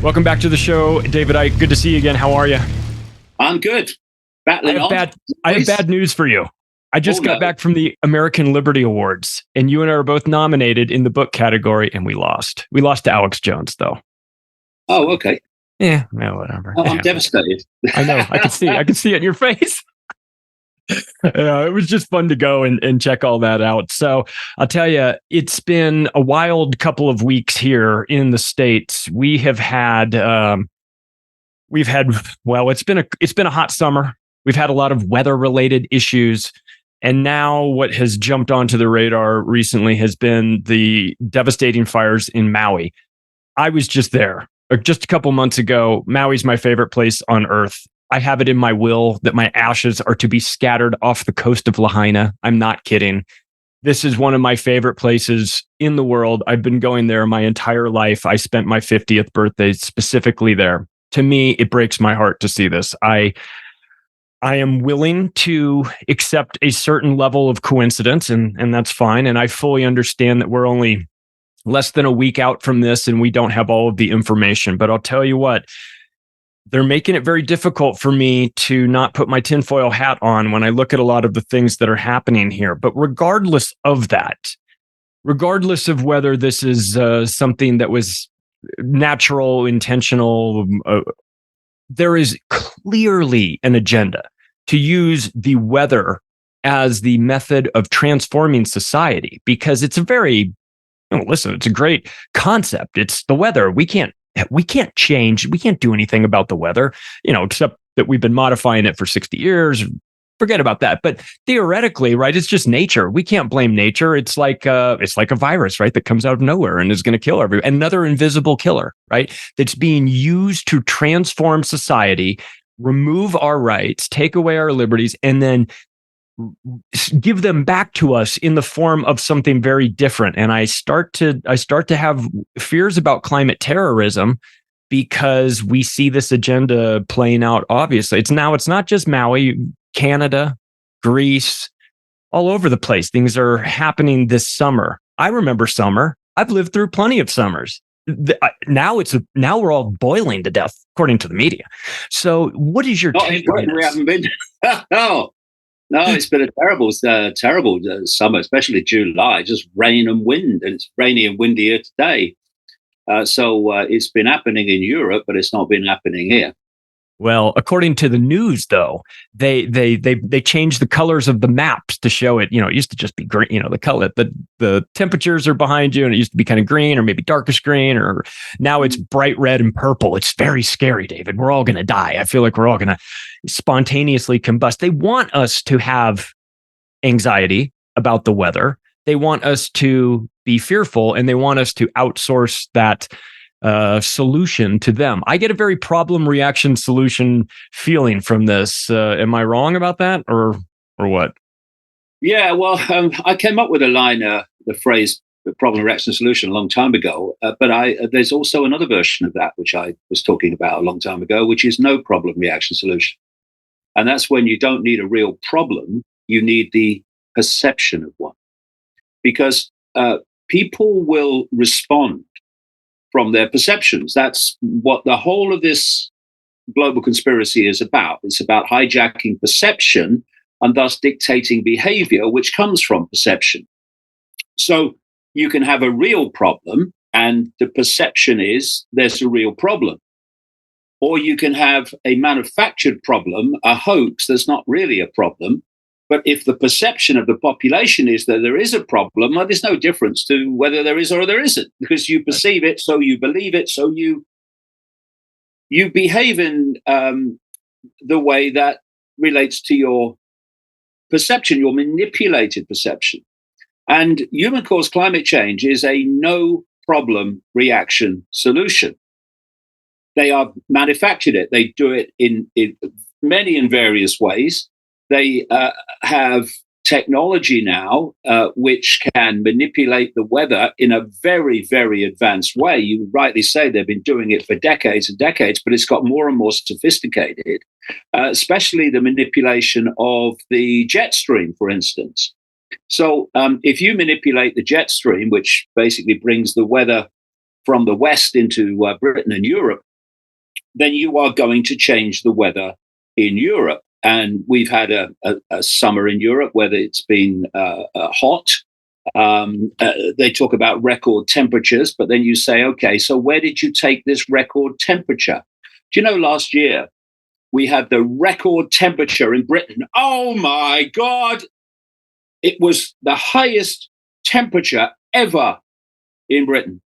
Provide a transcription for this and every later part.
Welcome back to the show, David Icke. Good to see you again. How are you? I'm good. I Battling have on. bad news for you. I just got back from the American Liberty Awards, and you and I were both nominated in the book category, and we lost. We lost to Alex Jones, though. Oh, okay. Yeah, whatever. Oh, I'm devastated. I know. I can see. I can see it in your face. It was just fun to go and check all that out. So I'll tell you, it's been a wild couple of weeks here in the States. Well, it's been a hot summer. We've had a lot of weather related issues. And now what has jumped onto the radar recently has been the devastating fires in Maui. I was just there just a couple months ago. Maui's my favorite place on earth. I have it in my will that my ashes are to be scattered off the coast of Lahaina. I'm not kidding. This is one of my favorite places in the world. I've been going there my entire life. I spent my 50th birthday specifically there. To me, it breaks my heart to see this. I am willing to accept a certain level of coincidence, and that's fine. And I fully understand that we're only less than a week out from this and we don't have all of the information. But I'll tell you what, they're making it very difficult for me to not put my tinfoil hat on when I look at a lot of the things that are happening here. But regardless of that, regardless of whether this is something that was natural, intentional, there is clearly an agenda to use the weather as the method of transforming society, because it's a very, listen, it's a great concept. It's the weather. We can't change. We can't do anything about the weather, except that we've been modifying it for 60 years. Forget about that. But theoretically, right, it's just nature. We can't blame nature. It's like a virus, right, that comes out of nowhere and is going to kill everyone. Another invisible killer, right, that's being used to transform society, remove our rights, take away our liberties, and then give them back to us in the form of something very different. And I start to have fears about climate terrorism because we see this agenda playing out. Obviously, it's not just Maui, Canada, Greece, all over the place. Things are happening this summer. I remember summer. I've lived through plenty of summers. Now we're all boiling to death, according to the media. So, what is your take on this? We haven't been. No, it's been a terrible summer, especially July. Just rain and wind, and it's rainy and windy here today. So it's been happening in Europe, but it's not been happening here. Well, according to the news, though, they changed the colors of the maps to show it. It used to just be green. The color, the temperatures are behind you, and it used to be kind of green or maybe darkish green. Or now it's bright red and purple. It's very scary, David. We're all going to die. I feel like we're all going to spontaneously combust. They want us to have anxiety about the weather. They want us to be fearful, and they want us to outsource that solution to them. I get a very problem reaction solution feeling from this. Am I wrong about that, or what? Yeah, well, I came up with a line, the phrase "the problem reaction solution" a long time ago. But there's also another version of that which I was talking about a long time ago, which is no problem reaction solution, and that's when you don't need a real problem, you need the perception of one, because people will respond from their perceptions. That's what the whole of this global conspiracy is about. It's about hijacking perception and thus dictating behavior, which comes from perception. So you can have a real problem, and the perception is there's a real problem. Or you can have a manufactured problem, a hoax that's not really a problem. But if the perception of the population is that there is a problem, well, there's no difference to whether there is or there isn't, because you perceive it, so you believe it, so you behave in the way that relates to your perception, your manipulated perception. And human-caused climate change is a no-problem reaction solution. They are manufactured it. They do it in many and various ways. They have technology now which can manipulate the weather in a very, very advanced way. You rightly say they've been doing it for decades and decades, but it's got more and more sophisticated, especially the manipulation of the jet stream, for instance. So if you manipulate the jet stream, which basically brings the weather from the west into Britain and Europe, then you are going to change the weather in Europe. And we've had a summer in Europe where it's been hot. They talk about record temperatures, but then you say, okay, so where did you take this record temperature? Do you know last year we had the record temperature in Britain? Oh my God! It was the highest temperature ever in Britain.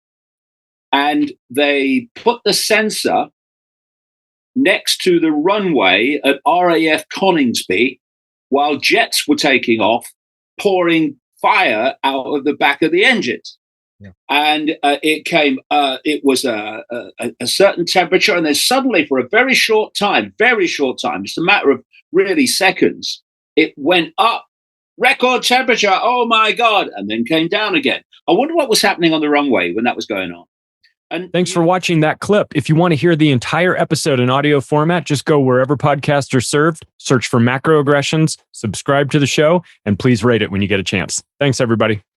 And they put the sensor next to the runway at RAF Coningsby while jets were taking off, pouring fire out of the back of the engines. Yeah. And it was a certain temperature. And then suddenly, for a very short time, just a matter of really seconds, it went up. Record temperature, oh my God, and then came down again. I wonder what was happening on the runway when that was going on. And thanks for watching that clip. If you want to hear the entire episode in audio format, just go wherever podcasts are served, search for Macroaggressions, subscribe to the show, and please rate it when you get a chance. Thanks, everybody.